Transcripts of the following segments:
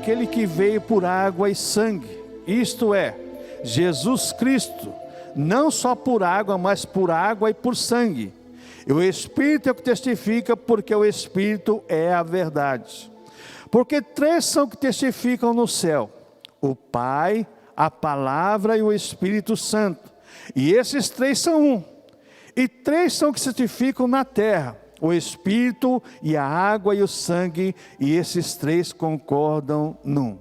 aquele que veio por água e sangue, isto é, Jesus Cristo, não só por água, mas por água e por sangue. E o Espírito é o que testifica, porque o Espírito é a verdade. Porque três são que testificam no céu: o Pai, a Palavra e o Espírito Santo. E esses três são um. E três são que testificam na terra: o Espírito e a água e o sangue, e esses três concordam num.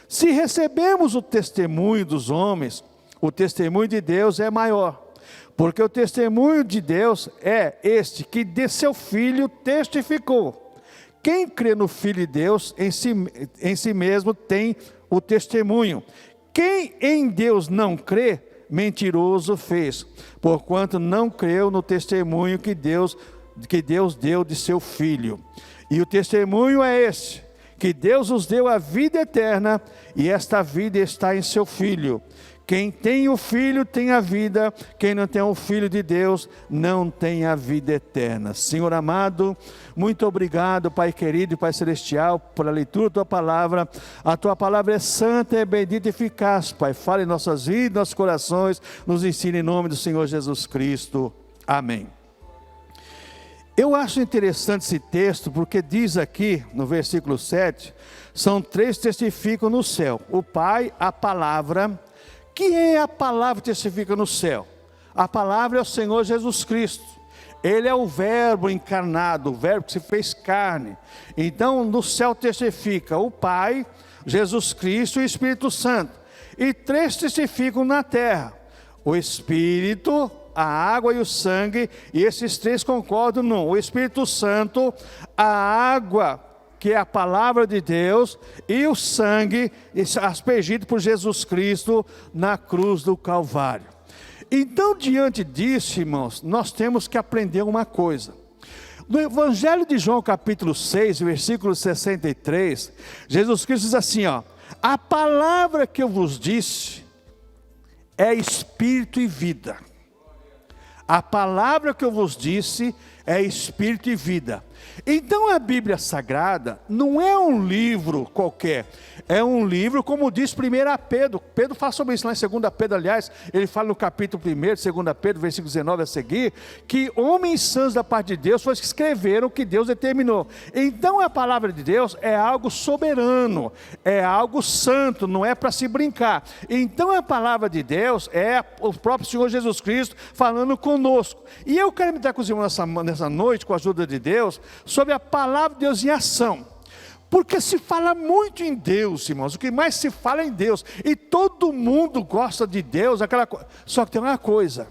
Se recebemos o testemunho dos homens, o testemunho de Deus é maior, porque o testemunho de Deus é este, que de seu Filho testificou. Quem crê no Filho de Deus, em si mesmo tem o testemunho. Quem em Deus não crê, mentiroso fez, porquanto não creu no testemunho que Deus deu de seu Filho. E o testemunho é este, que Deus nos deu a vida eterna, e esta vida está em seu Filho. Quem tem o Filho tem a vida, quem não tem o Filho de Deus não tem a vida eterna. Senhor amado, muito obrigado, Pai querido e Pai celestial, pela leitura da Tua palavra. A Tua palavra é santa, é bendita e eficaz, Pai. Fale em nossas vidas, nossos corações, nos ensine em nome do Senhor Jesus Cristo. Amém. Eu acho interessante esse texto, porque diz aqui no versículo 7, são três que testificam no céu: o Pai, a Palavra. Quem é a palavra que testifica no céu? A palavra é o Senhor Jesus Cristo. Ele é o verbo encarnado, o verbo que se fez carne. Então no céu testifica o Pai, Jesus Cristo e o Espírito Santo. E três testificam na terra: o Espírito, a água e o sangue. E esses três concordam num: o Espírito Santo, a água, que é a palavra de Deus, e o sangue aspergido por Jesus Cristo na cruz do Calvário. Então, diante disso, irmãos, nós temos que aprender uma coisa. No Evangelho de João, capítulo 6, versículo 63, Jesus Cristo diz assim, ó: a palavra que eu vos disse é espírito e vida. A palavra que eu vos disse é espírito e vida. Então a Bíblia Sagrada não é um livro qualquer, é um livro, como diz 1 Pedro. Pedro fala sobre isso lá em 2 Pedro, aliás, ele fala no capítulo 1, 2 Pedro, versículo 19 a seguir, que homens santos da parte de Deus foram que escreveram o que Deus determinou. Então a palavra de Deus é algo soberano, é algo santo, não é para se brincar. Então a palavra de Deus é o próprio Senhor Jesus Cristo falando conosco. E eu quero me dar com os irmãos nessa noite, com a ajuda de Deus, sobre a palavra de Deus em ação. Porque se fala muito em Deus, irmãos, o que mais se fala é em Deus, e todo mundo gosta de Deus, só que tem uma coisa: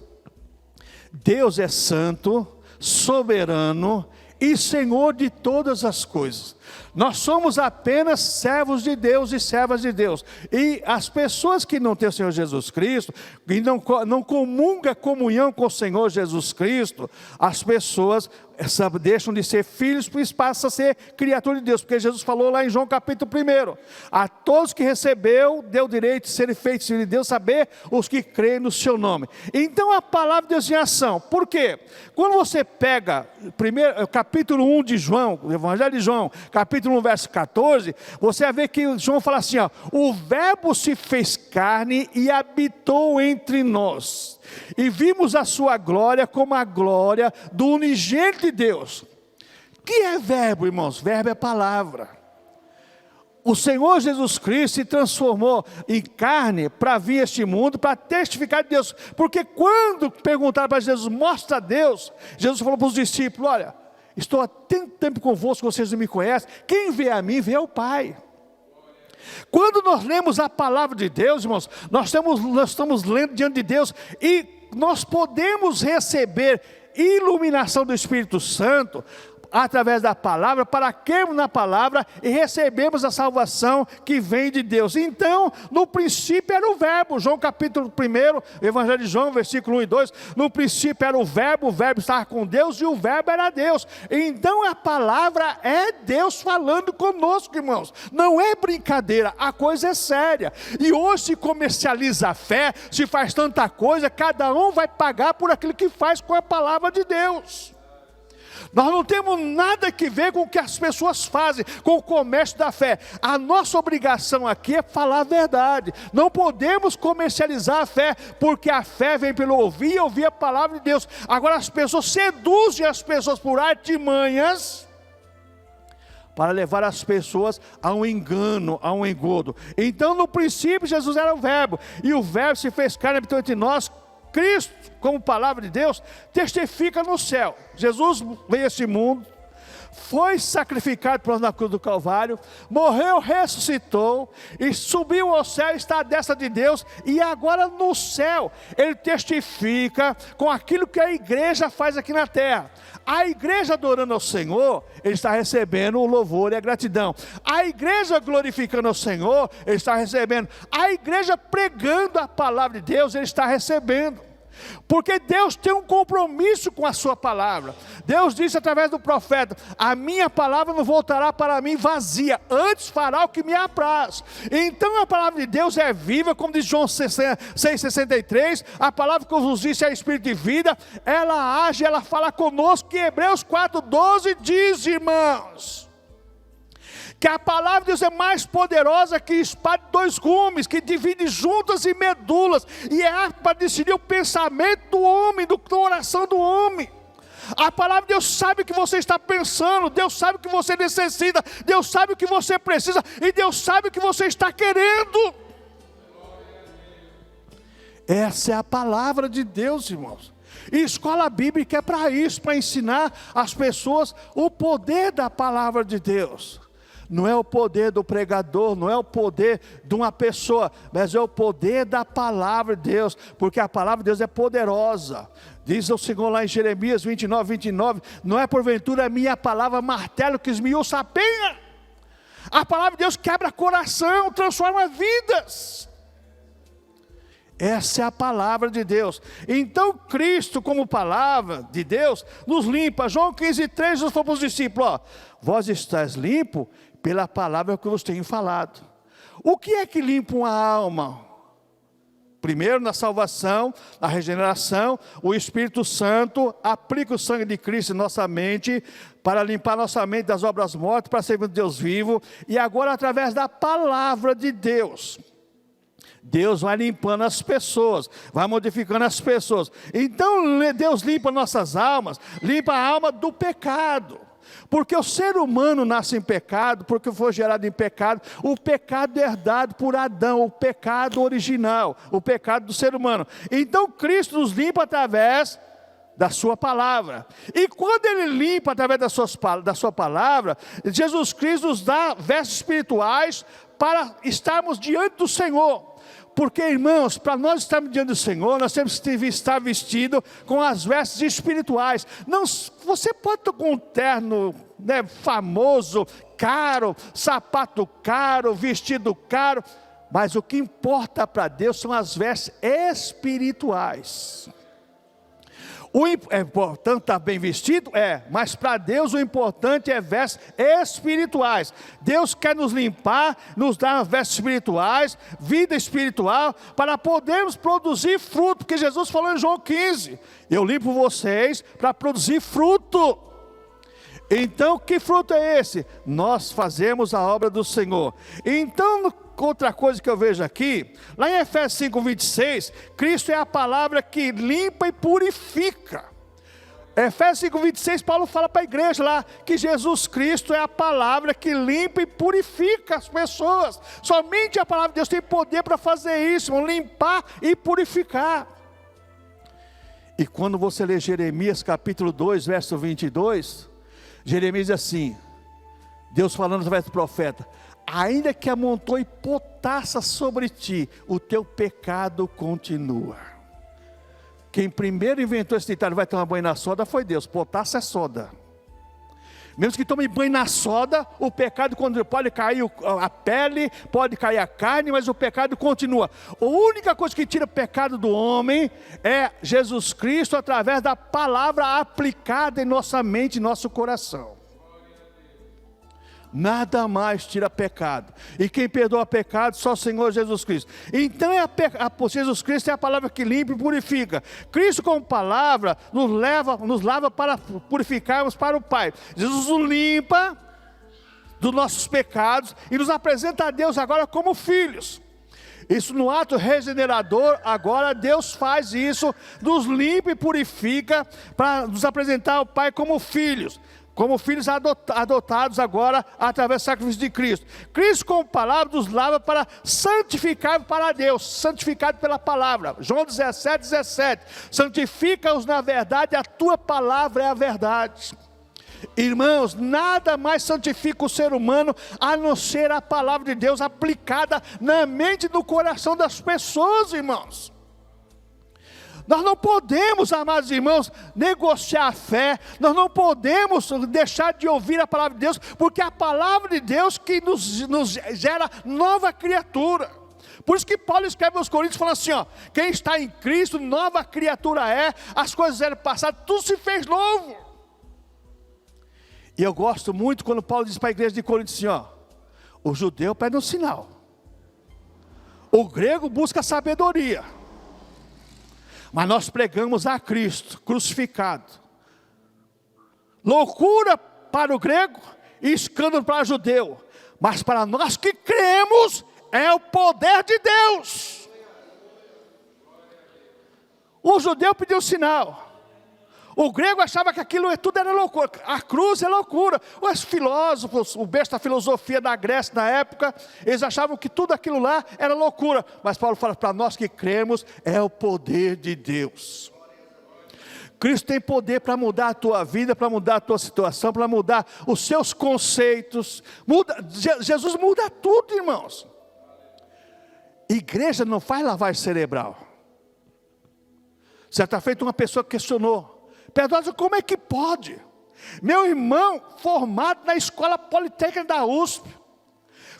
Deus é santo, soberano e Senhor de todas as coisas. Nós somos apenas servos de Deus e servas de Deus. E as pessoas que não têm o Senhor Jesus Cristo, e não comungam a comunhão com o Senhor Jesus Cristo, as pessoas deixam de ser filhos, e passam a ser criatura de Deus. Porque Jesus falou lá em João capítulo 1, a todos que recebeu, deu direito de serem feitos filhos de Deus, saber os que creem no seu nome. Então a palavra de Deus em ação. Por quê? Quando você pega capítulo 1 de João, o Evangelho de João, capítulo 1, verso 14, você vai ver que João fala assim, ó: o verbo se fez carne e habitou entre nós, e vimos a sua glória como a glória do unigênito de Deus. Que é verbo, irmãos? Verbo é palavra. O Senhor Jesus Cristo se transformou em carne para vir a este mundo, para testificar de Deus. Porque quando perguntaram para Jesus, mostra a Deus, Jesus falou para os discípulos: olha, estou há tanto tempo convosco, vocês não me conhecem, quem vê a mim, vê ao Pai. Quando nós lemos a palavra de Deus, irmãos, nós estamos lendo diante de Deus, e nós podemos receber iluminação do Espírito Santo através da palavra, para crermos na palavra e recebemos a salvação que vem de Deus. Então, no princípio era o verbo. João capítulo 1, Evangelho de João, versículo 1 e 2, no princípio era o verbo estava com Deus e o verbo era Deus. Então a palavra é Deus falando conosco, irmãos. Não é brincadeira, a coisa é séria. E hoje se comercializa a fé, se faz tanta coisa, cada um vai pagar por aquilo que faz com a palavra de Deus. Nós não temos nada que ver com o que as pessoas fazem, com o comércio da fé. A nossa obrigação aqui é falar a verdade. Não podemos comercializar a fé, porque a fé vem pelo ouvir e ouvir a palavra de Deus. Agora as pessoas seduzem as pessoas por artimanhas, para levar as pessoas a um engano, a um engodo. Então no princípio Jesus era o verbo, e o verbo se fez carne e habitou entre nós. Cristo, como palavra de Deus, testifica no céu. Jesus veio a este mundo, foi sacrificado por nós na cruz do Calvário, morreu, ressuscitou, e subiu ao céu, está à destra de Deus, e agora no céu, Ele testifica com aquilo que a igreja faz aqui na terra. A igreja adorando ao Senhor, Ele está recebendo o louvor e a gratidão. A igreja glorificando ao Senhor, Ele está recebendo. A igreja pregando a palavra de Deus, Ele está recebendo. Porque Deus tem um compromisso com a sua palavra. Deus disse através do profeta: a minha palavra não voltará para mim vazia, antes fará o que me apraz. Então a palavra de Deus é viva, como diz João 6,63, a palavra que eu vos disse é espírito e vida. Ela age, ela fala conosco, que Hebreus 4,12 diz, irmãos, que a palavra de Deus é mais poderosa que espada de dois gumes, que divide juntas e medulas, e é apta para decidir o pensamento do homem, do coração do homem. A palavra de Deus sabe o que você está pensando, Deus sabe o que você necessita, Deus sabe o que você precisa, e Deus sabe o que você está querendo. Essa é a palavra de Deus, irmãos. E escola bíblica é para isso, para ensinar às pessoas o poder da palavra de Deus. Não é o poder do pregador, não é o poder de uma pessoa, mas é o poder da palavra de Deus, porque a palavra de Deus é poderosa. Diz o Senhor lá em Jeremias 29, não é porventura a minha palavra martelo que esmiuça a penha? A palavra de Deus quebra coração, transforma vidas. Essa é a palavra de Deus. Então Cristo, como palavra de Deus, nos limpa. João 15,3 nos falou para os discípulos: ó, vós estáis limpo pela palavra que eu vos tenho falado. O que é que limpa uma alma? Primeiro, na salvação, na regeneração, o Espírito Santo aplica o sangue de Cristo em nossa mente, para limpar nossa mente das obras mortas, para servir Deus vivo. E agora através da palavra de Deus, Deus vai limpando as pessoas, vai modificando as pessoas. Então Deus limpa nossas almas, limpa a alma do pecado. Porque o ser humano nasce em pecado, porque foi gerado em pecado. O pecado é herdado por Adão, o pecado original, o pecado do ser humano. Então Cristo nos limpa através da sua palavra. E quando Ele limpa através da sua palavra, Jesus Cristo nos dá vestes espirituais para estarmos diante do Senhor. Porque, irmãos, para nós estarmos diante do Senhor, nós temos que estar vestido com as vestes espirituais. Não, você pode estar com um terno, né, famoso, caro, sapato caro, vestido caro, mas o que importa para Deus são as vestes espirituais. É importante estar bem vestido? Mas para Deus o importante é vestes espirituais. Deus quer nos limpar, nos dar vestes espirituais, vida espiritual, para podermos produzir fruto, porque Jesus falou em João 15, eu limpo vocês para produzir fruto. Então que fruto é esse? Nós fazemos a obra do Senhor. Então outra coisa que eu vejo aqui, lá em Efésios 5,26, Cristo é a palavra que limpa e purifica. Efésios 5,26, Paulo fala para a igreja lá, que Jesus Cristo é a palavra que limpa e purifica as pessoas. Somente a palavra de Deus tem poder para fazer isso, limpar e purificar. E quando você lê Jeremias capítulo 2, verso 22, Jeremias diz assim, Deus falando através do profeta: ainda que amontoe potassa sobre ti, o teu pecado continua. Quem primeiro inventou esse ditado, vai tomar banho na soda, foi Deus. Potassa é soda. Mesmo que tome banho na soda, o pecado pode cair a pele, pode cair a carne, mas o pecado continua. A única coisa que tira o pecado do homem é Jesus Cristo, através da palavra aplicada em nossa mente e nosso coração. nada mais tira pecado. E quem perdoa pecado, só o Senhor Jesus Cristo. Então Jesus Cristo é a palavra que limpa e purifica. Cristo como palavra nos lava para purificarmos para o Pai. Jesus nos limpa dos nossos pecados e nos apresenta a Deus agora como filhos. Isso no ato regenerador, agora Deus faz isso, nos limpa e purifica para nos apresentar ao Pai como filhos adotados agora através do sacrifício de Cristo. Cristo como palavra nos lava para santificar para Deus, santificado pela palavra. João 17:17, santifica-os na verdade, a tua palavra é a verdade. Irmãos, nada mais santifica o ser humano a não ser a palavra de Deus aplicada na mente e no coração das pessoas, irmãos. Nós não podemos, amados irmãos, negociar a fé, nós não podemos deixar de ouvir a palavra de Deus, porque é a palavra de Deus que nos gera nova criatura. Por isso que Paulo escreve aos Coríntios falando assim, ó, quem está em Cristo, nova criatura é, as coisas eram passadas, tudo se fez novo. E eu gosto muito quando Paulo diz para a igreja de Corinto assim, ó, o judeu pede um sinal, o grego busca sabedoria, mas nós pregamos a Cristo crucificado, loucura para o grego e escândalo para o judeu, mas para nós que cremos é o poder de Deus. O judeu pediu um sinal, o grego achava que aquilo tudo era loucura, a cruz é loucura. Os filósofos, o berço da filosofia da Grécia na época, eles achavam que tudo aquilo lá era loucura. Mas Paulo fala, para nós que cremos, é o poder de Deus. Cristo tem poder para mudar a tua vida, para mudar a tua situação, para mudar os seus conceitos. Jesus muda tudo, irmãos. Igreja não faz lavagem cerebral. Certa feita uma pessoa questionou, Pedrosa, como é que pode? Meu irmão, formado na escola politécnica da USP,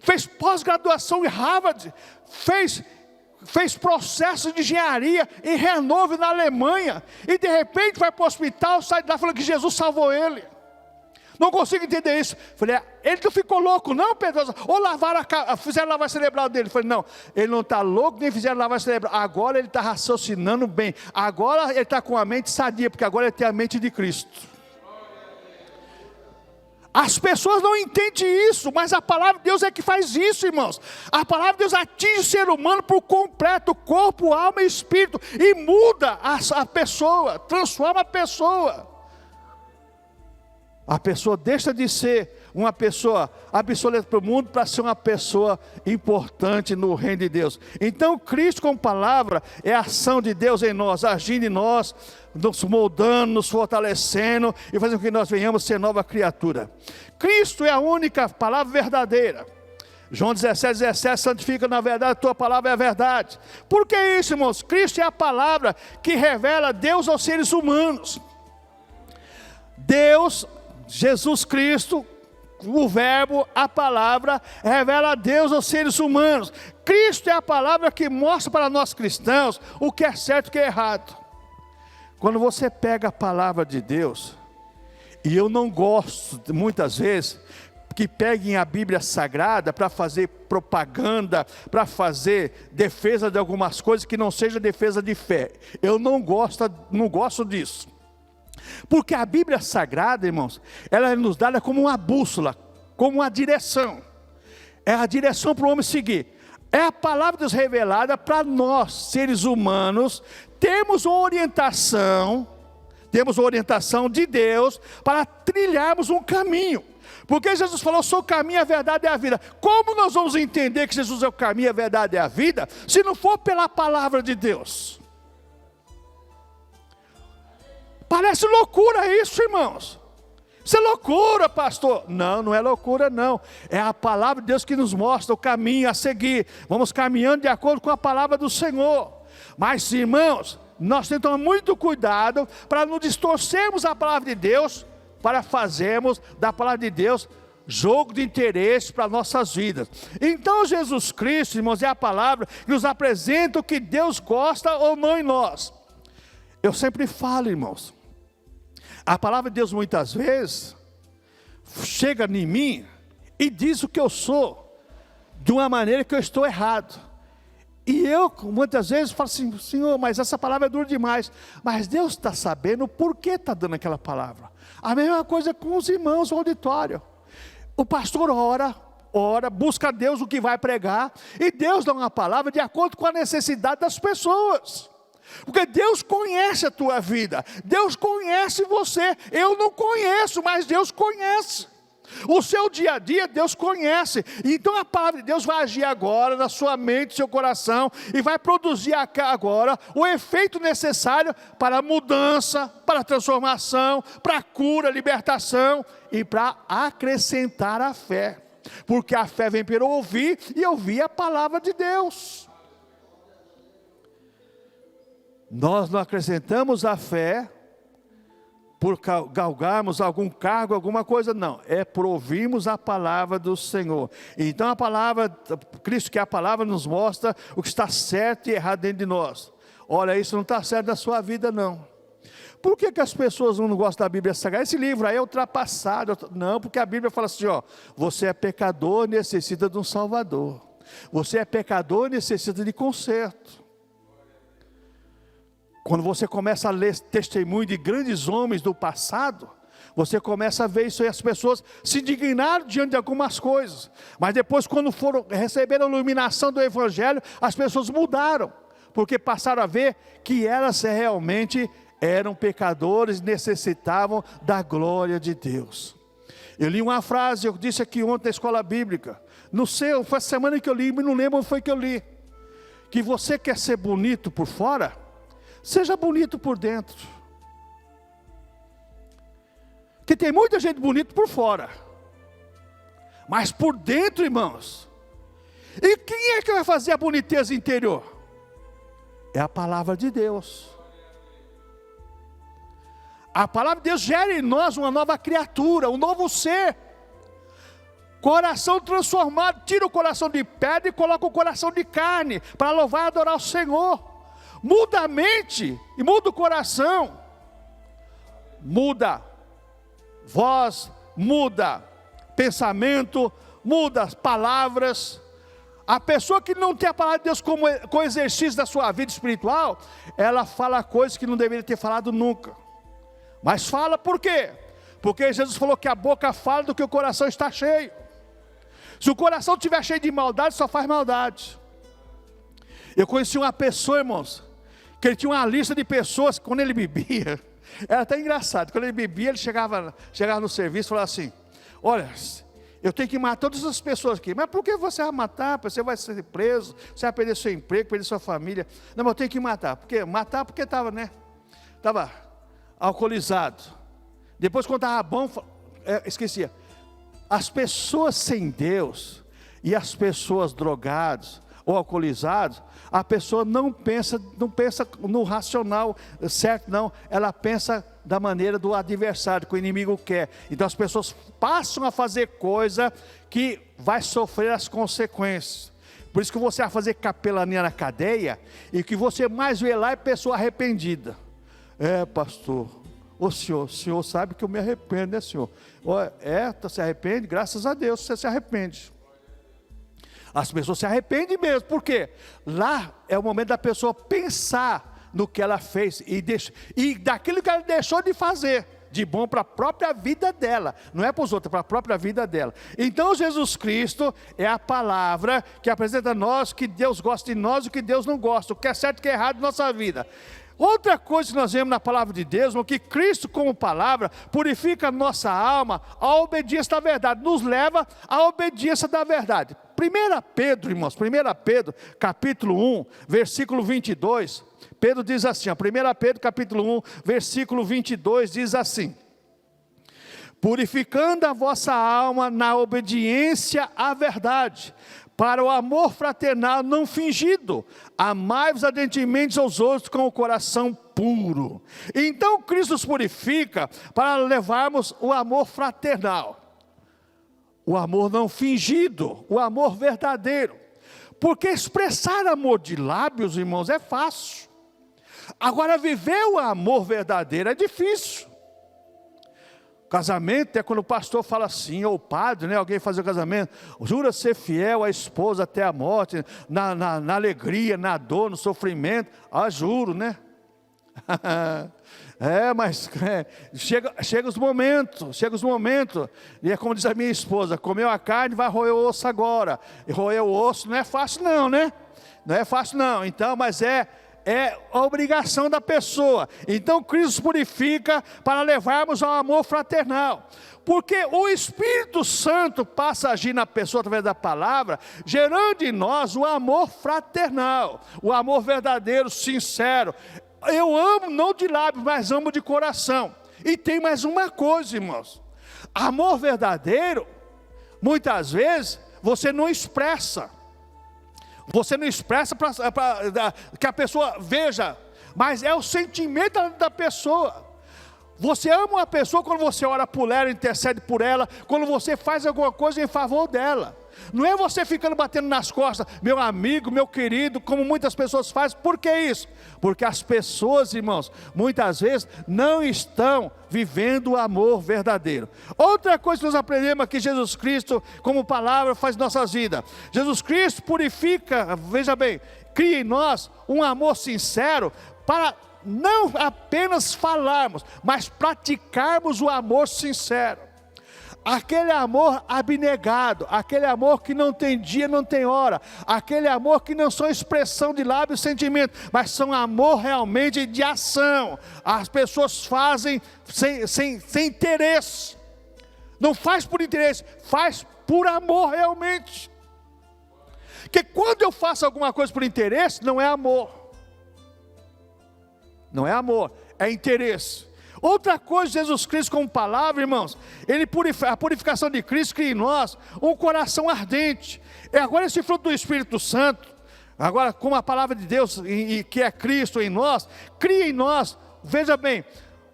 fez pós-graduação em Harvard, fez processo de engenharia em Hannover, na Alemanha, e de repente vai para o hospital, sai de lá falando que Jesus salvou ele. Não consigo entender isso. Falei, ele não ficou louco não, Pedrosa? Ou fizeram lavagem cerebral dele? Falei, não, ele não está louco, nem fizeram lavagem cerebral. Agora ele está raciocinando bem. Agora ele está com a mente sadia, porque agora ele tem a mente de Cristo. As pessoas não entendem isso, mas a palavra de Deus é que faz isso, irmãos. A palavra de Deus atinge o ser humano por completo, corpo, alma e espírito, e muda a pessoa, transforma a pessoa. A pessoa deixa de ser uma pessoa obsoleta para o mundo para ser uma pessoa importante no reino de Deus. Então Cristo como palavra é a ação de Deus em nós, agindo em nós, nos moldando, nos fortalecendo e fazendo com que nós venhamos ser nova criatura. Cristo é a única palavra verdadeira. João 17:17, santifica na verdade, a tua palavra é a verdade. Por que isso, irmãos? Cristo é a palavra que revela Deus aos seres humanos. Deus, Jesus Cristo, o verbo, a palavra, revela a Deus aos seres humanos. Cristo é a palavra que mostra para nós cristãos o que é certo e o que é errado. Quando você pega a palavra de Deus, e eu não gosto, muitas vezes, que peguem a Bíblia Sagrada para fazer propaganda, para fazer defesa de algumas coisas que não seja defesa de fé. Eu não gosto disso. Porque a Bíblia Sagrada, irmãos, ela é nos dada como uma bússola, como uma direção. É a direção para o homem seguir. É a palavra de Deus revelada para nós, seres humanos, temos uma orientação de Deus para trilharmos um caminho. Porque Jesus falou, sou o caminho, a verdade e a vida. Como nós vamos entender que Jesus é o caminho, a verdade e a vida, se não for pela palavra de Deus? Parece loucura isso, irmãos. Isso é loucura, pastor. Não, não é loucura não. É a palavra de Deus que nos mostra o caminho a seguir. Vamos caminhando de acordo com a palavra do Senhor. Mas, irmãos, nós temos que tomar muito cuidado para não distorcermos a palavra de Deus, para fazermos da palavra de Deus jogo de interesse para nossas vidas. Então Jesus Cristo, irmãos, é a palavra que nos apresenta o que Deus gosta ou não em nós. Eu sempre falo, irmãos, a palavra de Deus muitas vezes chega em mim e diz o que eu sou, de uma maneira que eu estou errado. E eu, muitas vezes, falo assim, Senhor, mas essa palavra é dura demais. Mas Deus está sabendo por que está dando aquela palavra. A mesma coisa com os irmãos no auditório. O pastor ora, busca Deus o que vai pregar, e Deus dá uma palavra de acordo com a necessidade das pessoas. Porque Deus conhece a tua vida, Deus conhece você. Eu não conheço, mas Deus conhece. O seu dia a dia Deus conhece. Então a palavra de Deus vai agir agora na sua mente, no seu coração, e vai produzir agora o efeito necessário para a mudança, para a transformação, para a cura, libertação e para acrescentar a fé. Porque a fé vem pelo ouvir, e ouvir a palavra de Deus. Nós não acrescentamos a fé por galgarmos algum cargo, alguma coisa, não. É por ouvirmos a palavra do Senhor. Então a palavra, Cristo, que é a palavra, nos mostra o que está certo e errado dentro de nós. Olha, isso não está certo na sua vida, não. Por que as pessoas não gostam da Bíblia Sagrada? Esse livro aí é ultrapassado. Não, porque a Bíblia fala assim, ó, você é pecador e necessita de um Salvador. Você é pecador e necessita de conserto. Quando você começa a ler testemunho de grandes homens do passado, você começa a ver isso aí, as pessoas se indignaram diante de algumas coisas. Mas depois, quando receberam a iluminação do Evangelho, as pessoas mudaram. Porque passaram a ver que elas realmente eram pecadores e necessitavam da glória de Deus. Eu li uma frase, eu disse aqui ontem na escola bíblica. Não sei, foi a semana que eu li, mas não lembro onde foi que eu li. Que você quer ser bonito por fora, seja bonito por dentro. Que tem muita gente bonita por fora, mas por dentro, irmãos. E quem é que vai fazer a boniteza interior? É a palavra de Deus. A palavra de Deus gera em nós uma nova criatura, um novo ser. Coração transformado, tira o coração de pedra e coloca o coração de carne, para louvar e adorar o Senhor. Muda a mente e muda o coração. Muda voz, muda pensamento, muda as palavras. A pessoa que não tem a palavra de Deus como exercício da sua vida espiritual, ela fala coisas que não deveria ter falado nunca. Mas fala por quê? Porque Jesus falou que a boca fala do que o coração está cheio. Se o coração estiver cheio de maldade, só faz maldade. Eu conheci uma pessoa, irmãos, que ele tinha uma lista de pessoas, quando ele bebia, era até engraçado, quando ele bebia, ele chegava no serviço e falava assim, olha, eu tenho que matar todas as pessoas aqui. Mas por que você vai matar? Você vai ser preso, você vai perder seu emprego, perder sua família. Não, mas eu tenho que matar. Por quê? Matar porque estava, estava alcoolizado. Depois quando estava bom, esquecia. As pessoas sem Deus e as pessoas drogadas ou alcoolizadas, a pessoa não pensa no racional certo, não. Ela pensa da maneira do adversário, que o inimigo quer. Então as pessoas passam a fazer coisa que vai sofrer as consequências. Por isso que você vai fazer capelania na cadeia, e que você mais vê lá é pessoa arrependida. Pastor, o senhor sabe que eu me arrependo, né, senhor? Se arrepende? Graças a Deus você se arrepende. As pessoas se arrependem mesmo, por quê? Lá é o momento da pessoa pensar no que ela fez e daquilo que ela deixou de fazer, de bom para a própria vida dela, não é para os outros, é para a própria vida dela. Então Jesus Cristo é a palavra que apresenta a nós que Deus gosta de nós e o que Deus não gosta, o que é certo e o que é errado na nossa vida. Outra coisa que nós vemos na palavra de Deus, é que Cristo como palavra purifica a nossa alma, a obediência da verdade, nos leva à obediência da verdade. 1 Pedro, irmãos, 1 Pedro, capítulo 1, versículo 22, Pedro diz assim, 1 Pedro, capítulo 1, versículo 22, diz assim, purificando a vossa alma na obediência à verdade, para o amor fraternal não fingido, amai-vos ardentemente aos outros com o coração puro. Então Cristo nos purifica para levarmos o amor fraternal, o amor não fingido, o amor verdadeiro. Porque expressar amor de lábios, irmãos, é fácil. Agora viver o amor verdadeiro é difícil. Casamento é quando o pastor fala assim, ou o padre, né, alguém fazer o casamento, jura ser fiel à esposa até a morte, na alegria, na dor, no sofrimento. Juro, né? Mas chega os momentos, e é como diz a minha esposa, comeu a carne, vai roer o osso agora. E roer o osso não é fácil não, né? Não é fácil não, então, mas é a obrigação da pessoa. Então Cristo purifica para levarmos ao amor fraternal, porque o Espírito Santo passa a agir na pessoa através da palavra, gerando em nós o amor fraternal, o amor verdadeiro, sincero. Eu amo não de lábios, mas amo de coração. E tem mais uma coisa, irmãos, amor verdadeiro, muitas vezes você não expressa, para que a pessoa veja, mas é o sentimento da pessoa. Você ama uma pessoa quando você ora por ela, intercede por ela, quando você faz alguma coisa em favor dela. Não é você ficando batendo nas costas, meu amigo, meu querido, como muitas pessoas fazem. Por que isso? Porque as pessoas, irmãos, muitas vezes não estão vivendo o amor verdadeiro. Outra coisa que nós aprendemos aqui, Jesus Cristo, como palavra, faz nossas vidas. Jesus Cristo purifica, veja bem, cria em nós um amor sincero para não apenas falarmos, mas praticarmos o amor sincero. Aquele amor abnegado, aquele amor que não tem dia, não tem hora, aquele amor que não são expressão de lábios e sentimento, mas são amor realmente de ação. As pessoas fazem sem interesse, não faz por interesse, faz por amor realmente. Porque quando eu faço alguma coisa por interesse, não é amor, não é amor, é interesse. Outra coisa, Jesus Cristo como palavra, irmãos, a purificação de Cristo cria em nós um coração ardente. Agora esse fruto do Espírito Santo, agora como a palavra de Deus, que é Cristo em nós, cria em nós, veja bem,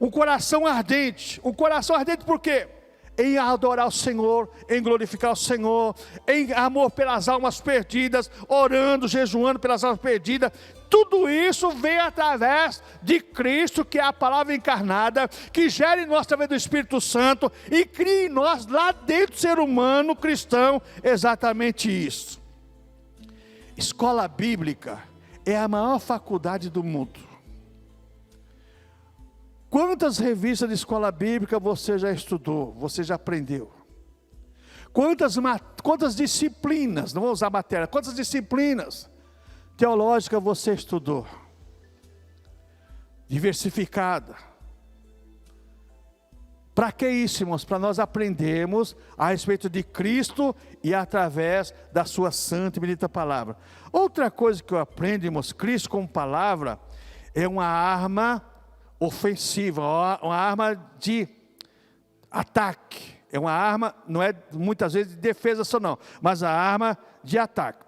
um coração ardente. Um coração ardente por quê? Em adorar o Senhor, em glorificar o Senhor, em amor pelas almas perdidas, orando, jejuando pelas almas perdidas. Tudo isso vem através de Cristo, que é a palavra encarnada, que gera em nós através do Espírito Santo e cria em nós, lá dentro do ser humano cristão, exatamente isso. Escola bíblica é a maior faculdade do mundo. Quantas revistas de escola bíblica você já estudou, você já aprendeu? Quantas disciplinas, não vou usar matéria, quantas disciplinas teológica você estudou? Diversificada. Para que isso, irmãos? Para nós aprendermos a respeito de Cristo e através da sua santa e bendita palavra. Outra coisa que eu aprendo, irmãos, Cristo como palavra é uma arma ofensiva, uma arma de ataque. É uma arma, não é muitas vezes de defesa só não, mas a arma de ataque.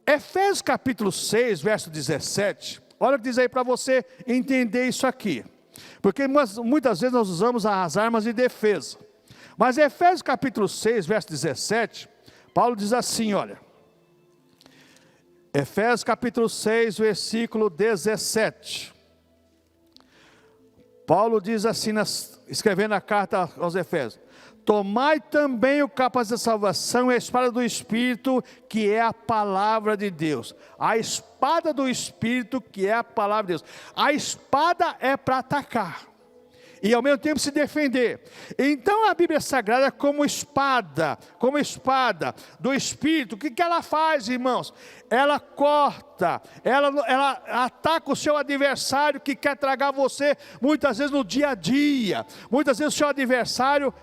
Efésios capítulo 6, verso 17, olha o que diz aí para você entender isso aqui, porque muitas vezes nós usamos as armas de defesa, mas Efésios capítulo 6, verso 17, Paulo diz assim, olha, Efésios capítulo 6, versículo 17, Paulo diz assim, escrevendo a carta aos Efésios, tomai também o capacete da salvação e a espada do Espírito, que é a palavra de Deus. A espada do Espírito, que é a palavra de Deus. A espada é para atacar e ao mesmo tempo se defender. Então a Bíblia Sagrada é como espada do Espírito. O que ela faz, irmãos? Ela corta, ela ataca o seu adversário que quer tragar você, muitas vezes no dia a dia. Muitas vezes o seu adversário,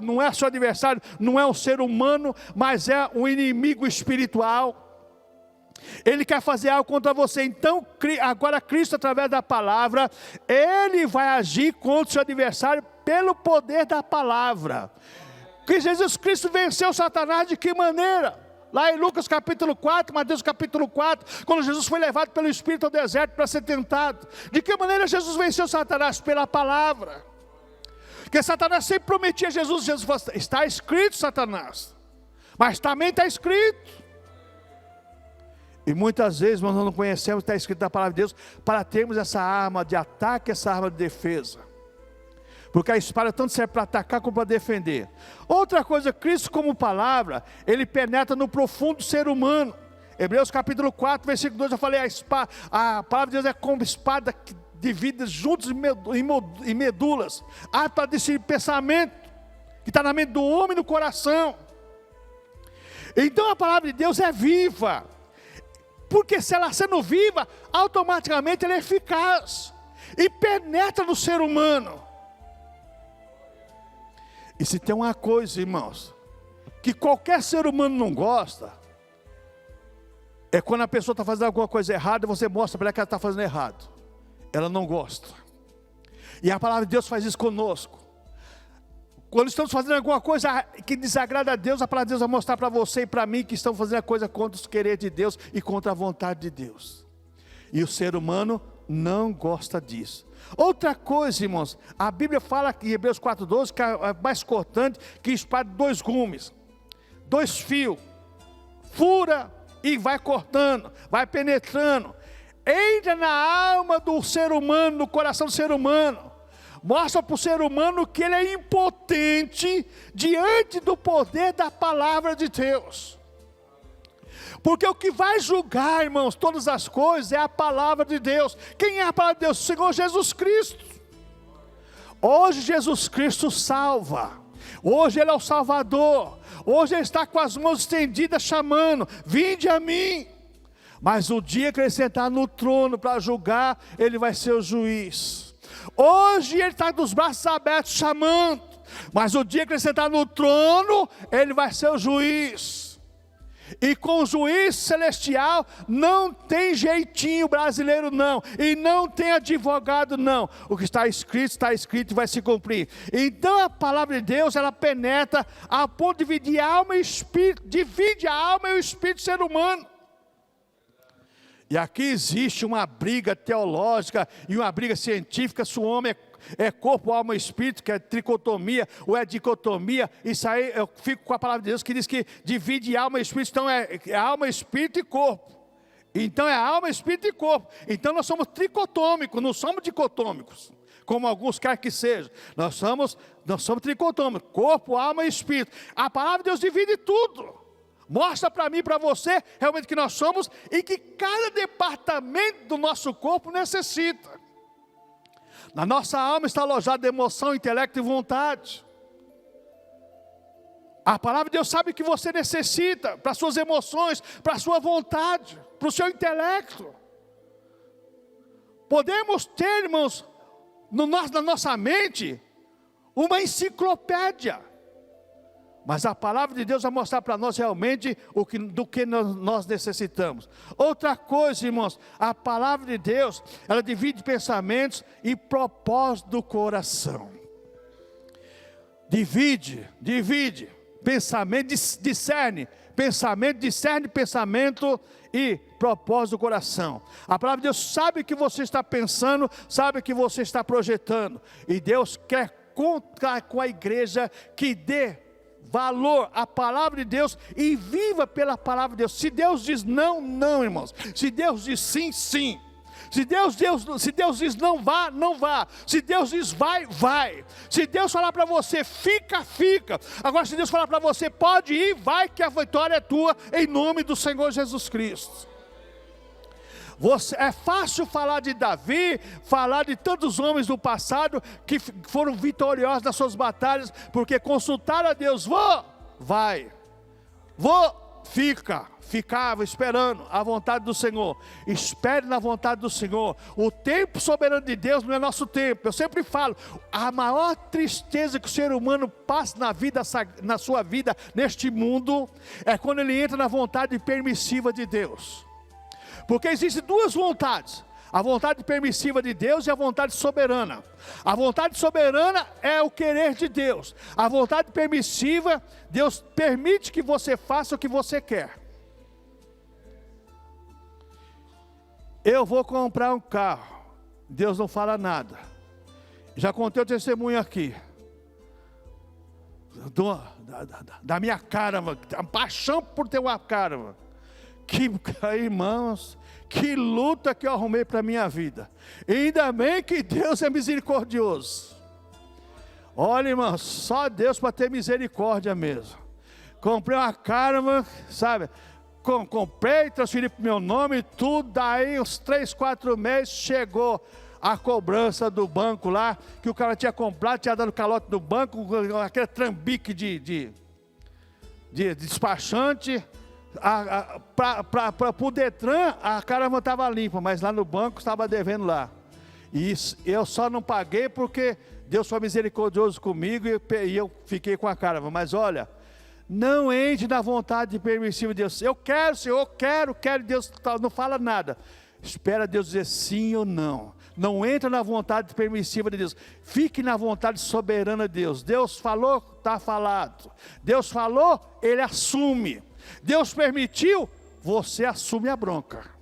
não é seu adversário, não é um ser humano, mas é um inimigo espiritual. Ele quer fazer algo contra você. Então agora Cristo, através da palavra, Ele vai agir contra o seu adversário pelo poder da palavra. Que Jesus Cristo venceu Satanás de que maneira? Lá em Lucas capítulo 4, Mateus capítulo 4, quando Jesus foi levado pelo Espírito ao deserto para ser tentado. De que maneira Jesus venceu Satanás? Pela palavra. Porque Satanás sempre prometia a Jesus, falou, está escrito, Satanás, mas também está escrito. E muitas vezes nós não conhecemos, está escrito na palavra de Deus, para termos essa arma de ataque, essa arma de defesa. Porque a espada tanto serve para atacar como para defender. Outra coisa, Cristo como palavra, ele penetra no profundo ser humano. Hebreus capítulo 4, versículo 2, eu falei, a palavra de Deus é como espada que divide juntos em medulas, apta para decidir pensamento, que está na mente do homem e no coração. Então a palavra de Deus é viva, porque se ela sendo viva, automaticamente ela é eficaz, e penetra no ser humano. E se tem uma coisa, irmãos, que qualquer ser humano não gosta, é quando a pessoa está fazendo alguma coisa errada, você mostra para ela que ela está fazendo errado. Ela não gosta. E a palavra de Deus faz isso conosco. Quando estamos fazendo alguma coisa que desagrada a Deus, a palavra de Deus vai mostrar para você e para mim que estamos fazendo a coisa contra os quereres de Deus e contra a vontade de Deus. E o ser humano não gosta disso. Outra coisa, irmãos, a Bíblia fala em Hebreus 4,12 que é mais cortante que espada de 2 gumes, 2 fios, fura e vai cortando, vai penetrando, entra na alma do ser humano, no coração do ser humano, mostra para o ser humano que ele é impotente diante do poder da palavra de Deus. Porque o que vai julgar, irmãos, todas as coisas é a palavra de Deus. Quem é a palavra de Deus? O Senhor Jesus Cristo. Hoje Jesus Cristo salva. Hoje Ele é o Salvador. Hoje Ele está com as mãos estendidas chamando, vinde a mim. Mas o dia que Ele sentar no trono para julgar, Ele vai ser o juiz. Hoje Ele está com os braços abertos chamando, mas o dia que Ele sentar no trono, Ele vai ser o juiz. E com o juiz celestial não tem jeitinho brasileiro não, e não tem advogado não. O que está escrito e vai se cumprir. Então a palavra de Deus, ela penetra a ponto de dividir alma e espírito, divide a alma e o espírito do ser humano. E aqui existe uma briga teológica e uma briga científica se o homem é corpo, alma e espírito, que é tricotomia ou é dicotomia. Isso aí eu fico com a palavra de Deus que diz que divide alma e espírito, então é alma, espírito e corpo. Então é alma, espírito e corpo. Então nós somos tricotômicos, não somos dicotômicos, como alguns querem que seja. Nós somos tricotômicos, corpo, alma e espírito. A palavra de Deus divide tudo. Mostra para mim e para você realmente que nós somos e que cada departamento do nosso corpo necessita. Na nossa alma está alojada emoção, intelecto e vontade. A palavra de Deus sabe que você necessita para suas emoções, para a sua vontade, para o seu intelecto. Podemos ter, irmãos, na nossa mente, uma enciclopédia. Mas a palavra de Deus vai mostrar para nós realmente do que nós necessitamos. Outra coisa, irmãos, a palavra de Deus, ela divide pensamentos e propósito do coração. Divide, pensamento, discerne pensamento e propósito do coração. A palavra de Deus sabe o que você está pensando, sabe o que você está projetando. E Deus quer contar com a igreja que dê valor à palavra de Deus e viva pela palavra de Deus. Se Deus diz não, não, irmãos. Se Deus diz sim, sim. Se Deus diz não vá, não vá. Se Deus diz vai, vai. Se Deus falar para você fica, fica. Agora se Deus falar para você pode ir, vai, que a vitória é tua, em nome do Senhor Jesus Cristo. É fácil falar de Davi, falar de tantos homens do passado que foram vitoriosos nas suas batalhas, porque consultaram a Deus, ficava esperando a vontade do Senhor. Espere na vontade do Senhor. O tempo soberano de Deus não é nosso tempo. Eu sempre falo, a maior tristeza que o ser humano passa na sua vida, neste mundo, é quando ele entra na vontade permissiva de Deus. Porque existem duas vontades, a vontade permissiva de Deus e a vontade soberana. A vontade soberana é o querer de Deus. A vontade permissiva, Deus permite que você faça o que você quer. Eu vou comprar um carro, Deus não fala nada. Já contei o testemunho aqui, da minha Caravan, a paixão por ter uma Caravan. Irmãos, que luta que eu arrumei para a minha vida. E ainda bem que Deus é misericordioso. Olha, irmão, só Deus para ter misericórdia mesmo. Comprei uma Caravan, sabe? Comprei, transferi para o meu nome e tudo. Daí uns 3, 4 meses chegou a cobrança do banco lá, que o cara tinha comprado, tinha dado calote no banco, aquele trambique de despachante. Para o Detran, a Caravan estava limpa, mas lá no banco estava devendo lá. E eu só não paguei porque Deus foi misericordioso comigo e eu fiquei com a Caravan. Mas olha, não entre na vontade permissiva de Deus. Eu quero, Senhor, eu quero, Deus não fala nada. Espera Deus dizer sim ou não. Não entra na vontade permissiva de Deus. Fique na vontade soberana de Deus. Deus falou, está falado. Deus falou, Ele assume. Deus permitiu, você assume a bronca.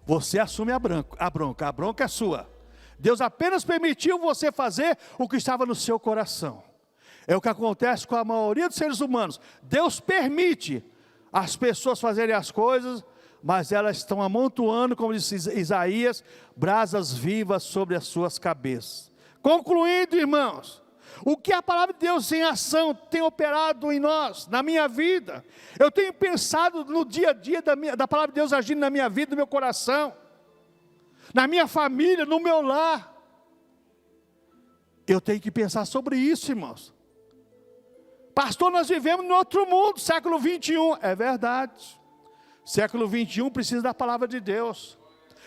Você assume a bronca é sua. Deus apenas permitiu você fazer o que estava no seu coração. É o que acontece com a maioria dos seres humanos. Deus permite as pessoas fazerem as coisas, mas elas estão amontoando, como disse Isaías, brasas vivas sobre as suas cabeças. Concluindo, irmãos, o que a palavra de Deus em ação tem operado em nós, na minha vida. Eu tenho pensado no dia a dia da palavra de Deus agindo na minha vida, no meu coração, na minha família, no meu lar. Eu tenho que pensar sobre isso, irmãos. Pastor, nós vivemos em outro mundo, século 21. É verdade. Século 21 precisa da palavra de Deus.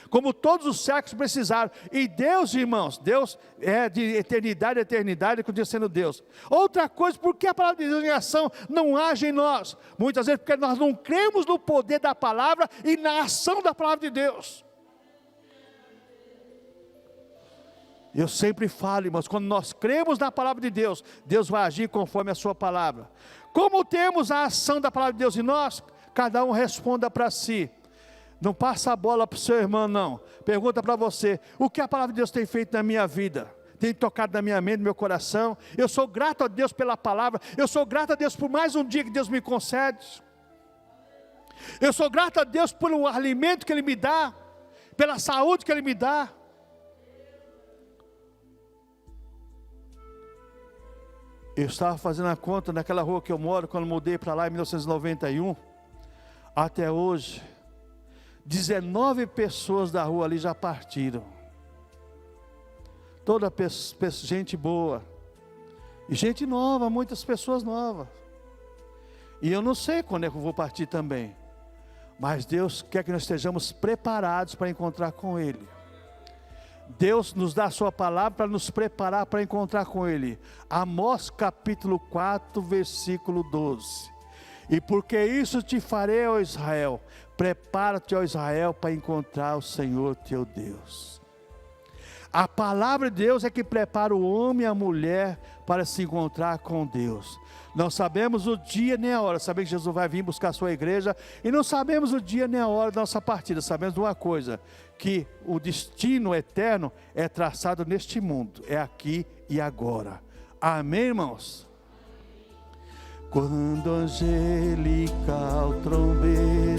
Como todos os séculos precisaram. E Deus, irmãos, Deus é de eternidade a eternidade, continua sendo Deus. Outra coisa, por que a palavra de Deus em ação não age em nós? Muitas vezes porque nós não cremos no poder da palavra e na ação da palavra de Deus. Eu sempre falo, irmãos, quando nós cremos na palavra de Deus, Deus vai agir conforme a sua palavra. Como temos a ação da palavra de Deus em nós? Cada um responda para si. Não passa a bola para o seu irmão, não. Pergunta para você, o que a palavra de Deus tem feito na minha vida? Tem tocado na minha mente, no meu coração? Eu sou grato a Deus pela palavra. Eu sou grato a Deus por mais um dia que Deus me concede. Eu sou grato a Deus pelo alimento que Ele me dá, pela saúde que Ele me dá. Eu estava fazendo a conta naquela rua que eu moro, quando mudei para lá em 1991, até hoje, 19 pessoas da rua ali já partiram. Toda gente boa. E gente nova, muitas pessoas novas. E eu não sei quando é que eu vou partir também. Mas Deus quer que nós estejamos preparados para encontrar com Ele. Deus nos dá a sua palavra para nos preparar para encontrar com Ele. Amós capítulo 4, versículo 12. E porque isso te farei, ó Israel, prepara-te, ó Israel, para encontrar o Senhor teu Deus. A palavra de Deus é que prepara o homem e a mulher para se encontrar com Deus. Não sabemos o dia nem a hora. Sabemos que Jesus vai vir buscar a sua igreja. E não sabemos o dia nem a hora da nossa partida. Sabemos de uma coisa, que o destino eterno é traçado neste mundo. É aqui e agora. Amém, irmãos? Quando angelical trombeta